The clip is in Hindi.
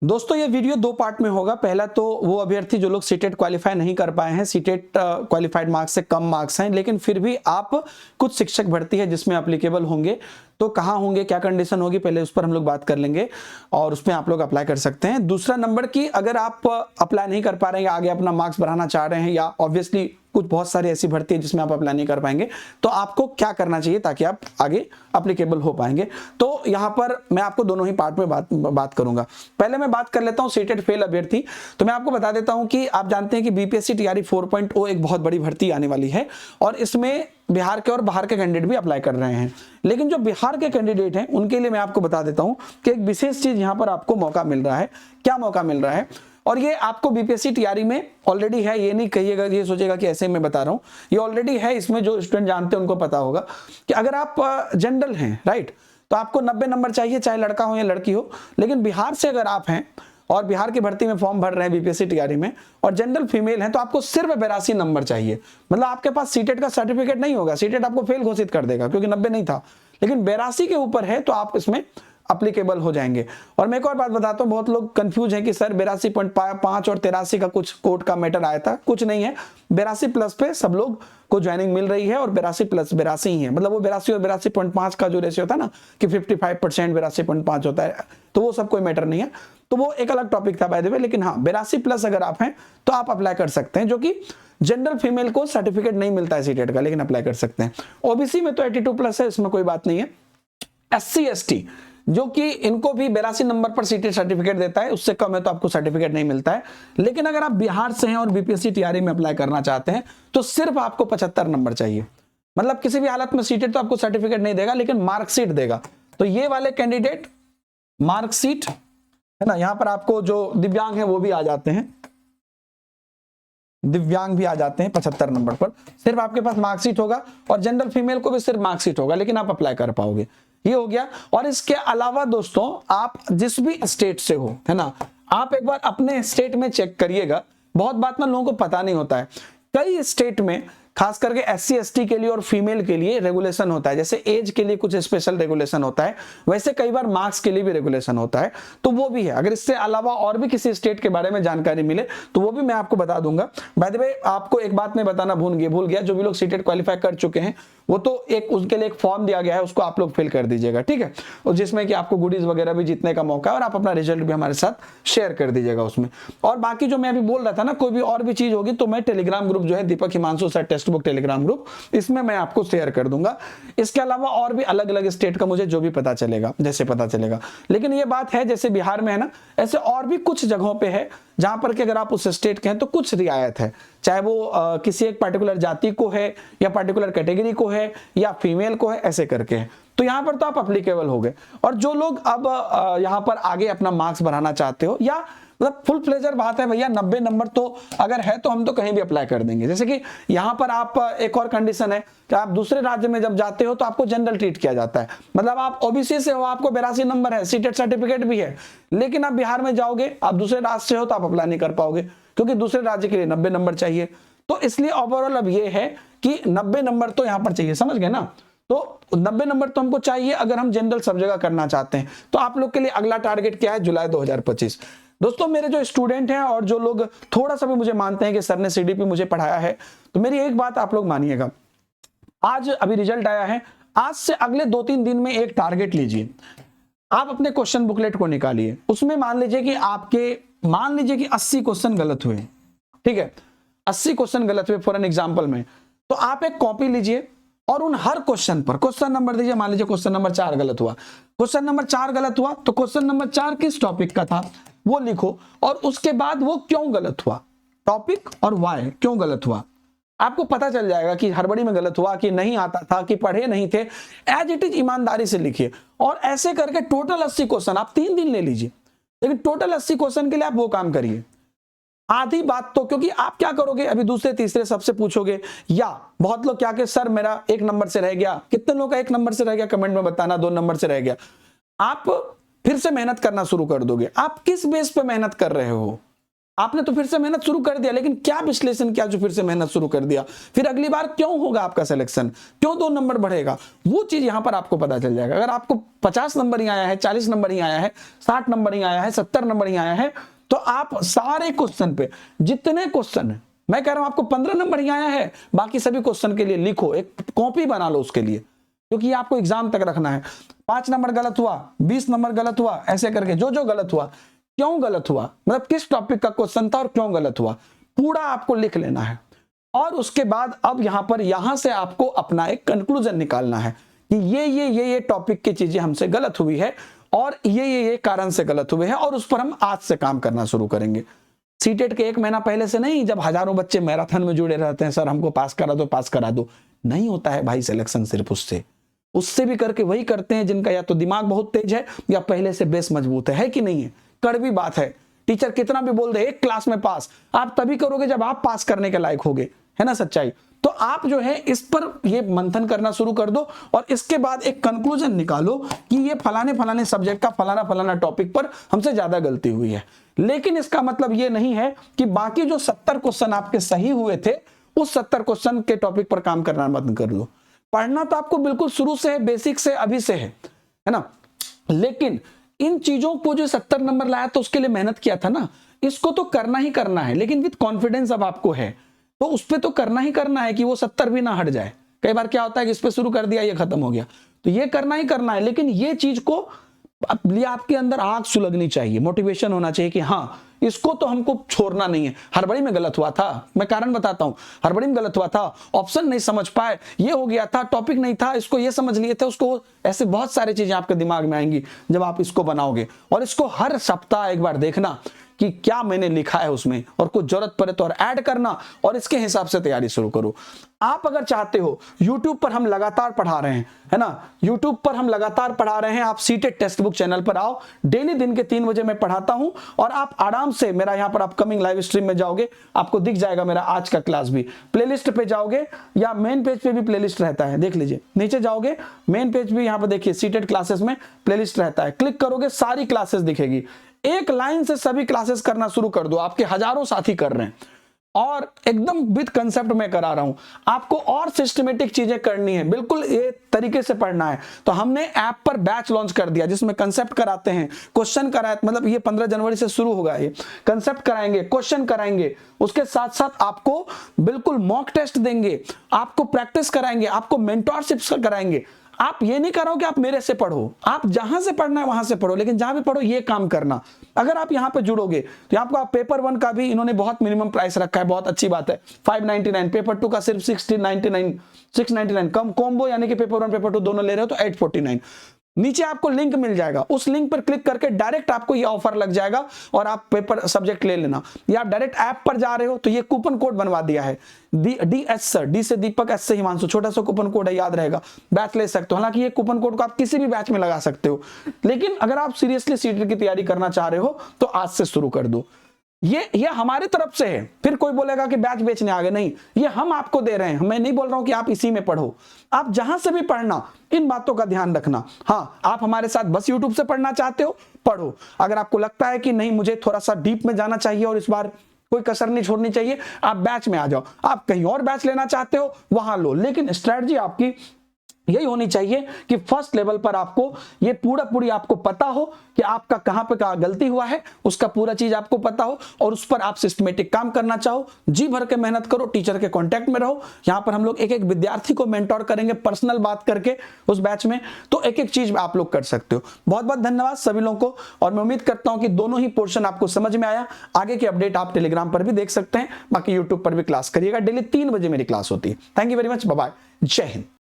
दोस्तों ये वीडियो दो पार्ट में होगा। पहला तो वो अभ्यर्थी जो लोग सीटेट क्वालिफाई नहीं कर पाए हैं, सीटेट क्वालिफाइड मार्क्स से कम मार्क्स हैं, लेकिन फिर भी आप कुछ शिक्षक भर्ती है जिसमें एप्लीकेबल होंगे, तो कहाँ होंगे, क्या कंडीशन होगी, पहले उस पर हम लोग बात कर लेंगे और उसमें आप लोग अप्लाई कर सकते हैं। दूसरा नंबर की अगर आप अप्लाई नहीं कर पा रहे हैं या आगे अपना मार्क्स बढ़ाना चाह रहे हैं, या ऑब्वियसली कुछ बहुत सारी ऐसी भर्ती है जिसमें आप अप्लाई नहीं कर पाएंगे, तो आपको क्या करना चाहिए ताकि आप आगे अप्लीकेबल हो पाएंगे। तो यहाँ पर मैं आपको दोनों ही पार्ट में बात करूंगा। पहले मैं बात कर लेता हूँ सीटेट फेल अभ्यर्थी। तो मैं आपको बता देता हूं कि आप जानते हैं कि बीपीएससी टीआरई 4.0 एक बहुत बड़ी भर्ती आने वाली है और इसमें बिहार के और बाहर के कैंडिडेट भी अप्लाई कर रहे हैं। लेकिन जो बिहार के कैंडिडेट हैं उनके लिए मैं आपको बता देता हूं कि एक विशेष चीज यहां पर आपको मौका मिल रहा है। क्या मौका मिल रहा है? और ये आपको बीपीएससी टीआरई में ऑलरेडी है, ये नहीं कहिएगा, ये सोचेगा कि ऐसे ही मैं बता रहा हूं, ये ऑलरेडी है। इसमें जो स्टूडेंट जानते हैं उनको पता होगा कि अगर आप जनरल हैं, राइट, तो आपको 90 नंबर चाहिए, चाहे लड़का हो या लड़की हो। लेकिन बिहार से अगर आप हैं और बिहार की भर्ती में फॉर्म भर रहे हैं बीपीएससी टीआरई में और जनरल फीमेल हैं, तो आपको सिर्फ 82 नंबर चाहिए। मतलब आपके पास सीटेट का सर्टिफिकेट नहीं होगा, सीटेट आपको फेल घोषित कर देगा क्योंकि 90 नहीं था, लेकिन 82 के ऊपर है तो आप इसमें अप्लीकेबल हो जाएंगे। और मैं एक और बात बताता हूं, बहुत लोग कंफ्यूज हैं कि सर 82.5 और 83 का कुछ कोर्ट का मैटर आया था। कुछ नहीं है, 82 प्लस पे सब लोग को ज्वाइनिंग मिल रही है और 82 प्लस 82 ही है। मतलब वो 82 और 82.5 का जो रेशियो था ना कि 55% 82.5 होता है, तो वो सब कोई मैटर नहीं है, तो वो एक अलग टॉपिक था बाय द वे। लेकिन हाँ, 82 प्लस अगर आप हैं तो आप अप्लाई कर सकते हैं, जो कि जनरल फीमेल को सर्टिफिकेट नहीं मिलता है सीटेट का, लेकिन अप्लाई कर सकते हैं। ओबीसी में तो 82 प्लस है, इसमें कोई बात नहीं है। एससी एसटी जो कि इनको भी 82 नंबर पर सीटेट सर्टिफिकेट देता है, उससे कम है तो आपको सर्टिफिकेट नहीं मिलता है। लेकिन अगर आप बिहार से हैं और बीपीएससी टीआरई में अप्लाई करना चाहते हैं तो सिर्फ आपको 75 नंबर चाहिए। मतलब किसी भी हालत में सीटेट तो आपको सर्टिफिकेट नहीं देगा, लेकिन मार्कशीट देगा। तो ये वाले कैंडिडेट मार्कशीट है ना, यहां पर आपको जो दिव्यांग है वो भी आ जाते हैं, दिव्यांग भी आ जाते हैं 75 नंबर पर। सिर्फ आपके पास मार्कशीट होगा और जनरल फीमेल को भी सिर्फ मार्कशीट होगा, लेकिन आप अप्लाई कर पाओगे। ये हो गया। और इसके अलावा दोस्तों, आप जिस भी स्टेट से हो, है ना, आप एक बार अपने स्टेट में चेक करिएगा। बहुत बात ना लोगों को पता नहीं होता है, कई स्टेट में खास करके एससी एसटी के लिए और फीमेल के लिए रेगुलेशन होता है। जैसे एज के लिए कुछ स्पेशल रेगुलेशन होता है, वैसे कई बार मार्क्स के लिए भी रेगुलेशन होता है, तो वो भी है। अगर इससे अलावा और भी किसी स्टेट के बारे में जानकारी मिले तो वो भी मैं आपको बता दूंगा। बाय द वे, आपको एक बात मैं बताना भूल गया, जो भी लोग सीटेट क्वालिफाई कर चुके हैं वो तो एक उसके लिए एक फॉर्म दिया गया है, उसको आप लोग फिल कर दीजिएगा, ठीक है, और जिसमें कि आपको गुडीज वगैरह भी जीतने का मौका है और आप अपना रिजल्ट भी हमारे साथ शेयर कर दीजिएगा उसमें। और बाकी जो मैं अभी बोल रहा था ना, कोई भी और भी चीज होगी तो मैं टेलीग्राम ग्रुप जो है Deepak Himanshu sir text book Telegram group, इसमें मैं आपको शेयर कर दूंगा। इसके अलावा और भी अलग अलग स्टेट का मुझे जो भी पता चलेगा, जैसे पता चलेगा। लेकिन ये बात है, जैसे बिहार में है ना, ऐसे और भी कुछ जगहों पे है जहां पर कि अगर आप उस स्टेट के हैं तो कुछ रियायत है, चाहे वो किसी एक पर्टिकुलर जाति को है या पर्टिकुलर कैटेगरी को है या फीमेल को है, ऐसे करके है। तो यहां पर तो आप अप्लीकेबल हो गए। और जो लोग अब यहां पर आगे अपना मार्क्स बढ़ाना चाहते हो, या मतलब फुल फ्लेजर बात है भैया, 90 नंबर तो अगर है तो हम तो कहीं भी अप्लाई कर देंगे। जैसे कि यहां पर आप एक और कंडीशन है कि आप दूसरे राज्य में जब जाते हो तो आपको जनरल ट्रीट किया जाता है। मतलब आप ओबीसी से हो, आपको 82 नंबर है, सीटेट सर्टिफिकेट भी है, लेकिन आप बिहार में जाओगे, आप दूसरे राज्य से हो तो आप अप्लाई नहीं कर पाओगे क्योंकि दूसरे राज्य के लिए 90 नंबर चाहिए। तो इसलिए ओवरऑल अब ये है कि 90 नंबर तो यहां पर चाहिए, समझ गए ना। तो 90 नंबर तो हमको चाहिए अगर हम जनरल सब जगह करना चाहते हैं। तो आप लोग के लिए अगला टारगेट क्या है? जुलाई 2025। दोस्तों, मेरे जो स्टूडेंट हैं और जो लोग थोड़ा सा भी मुझे मानते हैं कि सर ने सीडीपी मुझे पढ़ाया है, तो मेरी एक बात आप लोग मानिएगा, आज अभी रिजल्ट आया है, आज से अगले 2-3 दिन में एक टारगेट लीजिए। आप अपने क्वेश्चन बुकलेट को निकालिए, उसमें मान लीजिए कि 80 क्वेश्चन गलत हुए, ठीक है, 80 क्वेश्चन गलत हुए फॉर एन एग्जाम्पल में, तो आप एक कॉपी लीजिए और उन हर क्वेश्चन पर क्वेश्चन नंबर दीजिए। मान लीजिए क्वेश्चन नंबर 4 गलत हुआ, क्वेश्चन नंबर 4 गलत हुआ तो क्वेश्चन नंबर 4 किस टॉपिक का था वो लिखो, और उसके बाद वो क्यों गलत हुआ, टॉपिक और वाई क्यों गलत हुआ। आपको पता चल जाएगा कि हड़बड़ी में गलत हुआ, कि नहीं आता था, कि पढ़े नहीं थे। एज इट इज ईमानदारी से लिखिए और ऐसे करके टोटल 80 क्वेश्चन आप 3 दिन ले लीजिए, लेकिन टोटल 80 क्वेश्चन के लिए आप वो काम करिए। आधी बात तो, क्योंकि आप क्या करोगे, अभी दूसरे तीसरे सबसे पूछोगे, या बहुत लोग क्या कि सर मेरा 1 नंबर से रह गया, कितने लोग का 1 नंबर से रह गया कमेंट में बताना, 2 नंबर से रह गया। आप फिर से मेहनत करना शुरू कर दोगे। आप किस बेस पे मेहनत कर रहे हो? आपने तो फिर से मेहनत शुरू कर दिया, लेकिन क्या विश्लेषण किया जो फिर से मेहनत शुरू कर दिया? फिर अगली बार क्यों होगा आपका सिलेक्शन, क्यों 2 नंबर बढ़ेगा, वो चीज यहां पर आपको पता चल जाएगा। अगर आपको 50 नंबर ही आया है, 40 नंबर ही आया है, 60 नंबर ही आया है, 70 नंबर ही आया है, तो आप सारे क्वेश्चन पे, जितने क्वेश्चन है, मैं कह रहा हूं आपको 15 नंबर ही आया है, बाकी सभी क्वेश्चन के लिए लिखो, एक कॉपी बना लो उसके लिए, क्योंकि आपको एग्जाम तक रखना है। 5 नंबर गलत हुआ, 20 नंबर गलत हुआ, ऐसे करके जो जो गलत हुआ, क्यों गलत हुआ, मतलब किस टॉपिक का क्वेश्चन था और क्यों गलत हुआ, पूरा आपको लिख लेना है। और उसके बाद अब यहां से आपको अपना एक कंक्लूजन निकालना है कि ये टॉपिक की चीजें हमसे गलत हुई है और ये कारण से गलत हुए हैं, और उस पर हम आज से काम करना शुरू करेंगे। सीटेट के 1 महीना पहले से नहीं, जब हजारों बच्चे मैराथन में जुड़े रहते हैं, सर हमको पास करा दो, पास करा दो, नहीं होता है भाई सिलेक्शन सिर्फ उससे भी करके वही करते हैं जिनका या तो दिमाग बहुत तेज है या पहले से बेस मजबूत है कि नहीं है? कड़वी बात है, टीचर कितना भी बोल दे एक क्लास में पास, आप तभी करोगे जब आप पास करने के लायक होगे, है ना सच्चाई? तो आप जो है इस पर ये मंथन करना शुरू कर दो और इसके बाद एक कंक्लूजन निकालो कि ये फलाने सब्जेक्ट का फलाना टॉपिक पर हमसे ज्यादा गलती हुई है। लेकिन इसका मतलब ये नहीं है कि बाकी जो 70 क्वेश्चन आपके सही हुए थे, उस 70 क्वेश्चन के टॉपिक पर काम करना बंद कर दो। पढ़ना तो आपको बिल्कुल शुरू से है, बेसिक से, अभी से है ना? लेकिन इन चीजों को जो 70 नंबर लाया तो उसके लिए मेहनत किया था ना, इसको तो करना ही करना है, लेकिन विद कॉन्फिडेंस अब आपको है तो उस पर तो करना ही करना है कि वो 70 भी ना हट जाए। कई बार क्या होता है कि इस पे शुरू कर दिया, ये खत्म हो गया, तो ये करना ही करना है। लेकिन ये चीज को लिए आपके अंदर आग सुलगनी चाहिए, मोटिवेशन होना चाहिए कि हाँ इसको तो हमको छोड़ना नहीं है। हड़बड़ी में गलत हुआ था, मैं कारण बताता हूं, हड़बड़ी में गलत हुआ था, ऑप्शन नहीं समझ पाए, ये हो गया था, टॉपिक नहीं था, इसको ये समझ लिए थे, उसको, ऐसे बहुत सारी चीजें आपके दिमाग में आएंगी जब आप इसको बनाओगे। और इसको हर सप्ताह एक बार देखना कि क्या मैंने लिखा है उसमें, और कुछ जरूरत पड़े तो और ऐड करना, और इसके हिसाब से तैयारी शुरू करो। आप अगर चाहते हो, YouTube पर हम लगातार पढ़ा रहे हैं, है ना, YouTube पर हम लगातार पढ़ा रहे हैं, आप सीटेट टेक्स्ट बुक चैनल पर आओ, डेली दिन के 3 बजे मैं पढ़ाता हूं, और आप आराम से मेरा यहां पर अपकमिंग लाइव स्ट्रीम में जाओगे, आपको दिख जाएगा मेरा आज का क्लास भी। प्लेलिस्ट पे जाओगे या मेन पेज पे भी प्लेलिस्ट रहता है, देख लीजिए, नीचे जाओगे मेन पेज भी, यहां पर देखिए सीटेट क्लासेस में प्लेलिस्ट रहता है, क्लिक करोगे सारी क्लासेस दिखेगी। एक लाइन से सभी क्लासेस करना शुरू कर दो, आपके हजारों साथी कर रहे हैं, और एकदम विद कंसेप्ट में करा रहा हूं। आपको और सिस्टमेटिक चीजें करनी है, बिल्कुल ये तरीके से पढ़ना है, तो हमने ऐप पर बैच लॉन्च कर दिया जिसमें कंसेप्ट कराते हैं, क्वेश्चन कराए, मतलब ये 15 जनवरी से शुरू होगा, ये कंसेप्ट कराएंगे, क्वेश्चन कराएंगे, उसके साथ साथ आपको बिल्कुल मॉक टेस्ट देंगे, आपको प्रैक्टिस कराएंगे, आपको मेंटरशिप कराएंगे। आप ये नहीं करो कि आप मेरे से पढ़ो, आप जहां से पढ़ना है वहां से पढ़ो, लेकिन जहां भी पढ़ो ये काम करना। अगर आप यहां पे जुड़ोगे तो आपको, आप पेपर 1 का भी इन्होंने बहुत मिनिमम प्राइस रखा है, बहुत अच्छी बात है, 599, पेपर 2 का सिर्फ 699 कम कॉम्बो, यानी कि पेपर 1 पेपर 2 दोनों ले रहे हो तो 849। नीचे आपको लिंक मिल जाएगा, उस लिंक पर क्लिक करके डायरेक्ट आपको ये ऑफर लग जाएगा और आप पेपर सब्जेक्ट ले लेना। या आप डायरेक्ट ऐप पर जा रहे हो तो ये कूपन कोड बनवा दिया है, DS सर, डी से दीपक, एस से हिमांशु, छोटा सा कूपन कोड है, याद रहेगा, बैच ले सकते हो। हालांकि ये कूपन कोड को आप किसी भी बैच में लगा सकते हो, लेकिन अगर आप सीरियसली सीटेट की तैयारी करना चाह रहे हो तो आज से शुरू कर दो। ये हमारी तरफ से है, फिर कोई बोलेगा कि बैच बेचने आ गए, नहीं, ये हम आपको दे रहे हैं। मैं नहीं बोल रहा हूं कि आप इसी में पढ़ो, आप जहां से भी पढ़ना, इन बातों का ध्यान रखना। हाँ, आप हमारे साथ बस YouTube से पढ़ना चाहते हो, पढ़ो। अगर आपको लगता है कि नहीं मुझे थोड़ा सा डीप में जाना चाहिए और इस बार कोई कसर नहीं छोड़नी चाहिए, आप बैच में आ जाओ। आप कहीं और बैच लेना चाहते हो वहां लो, लेकिन स्ट्रेटजी आपकी यही होनी चाहिए कि फर्स्ट लेवल पर आपको ये पूरी आपको पता हो कि आपका कहां पे कहां गलती हुआ है, उसका पूरा चीज आपको पता हो और उस पर आप सिस्टमेटिक काम करना चाहो, जी भर के मेहनत करो, टीचर के कांटेक्ट में रहो। यहां पर हम लोग एक एक विद्यार्थी को मेंटोर करेंगे, पर्सनल बात करके उस बैच में, तो एक एक चीज आप लोग कर सकते हो। बहुत बहुत धन्यवाद सभी लोगों को, और मैं उम्मीद करता हूं कि दोनों ही पोर्शन आपको समझ में आया। आगे की अपडेट आप टेलीग्राम पर भी देख सकते हैं, बाकी यूट्यूब पर भी क्लास करिएगा, डेली 3 बजे मेरी क्लास होती है। Thank you very much, bye bye, जय हिंद।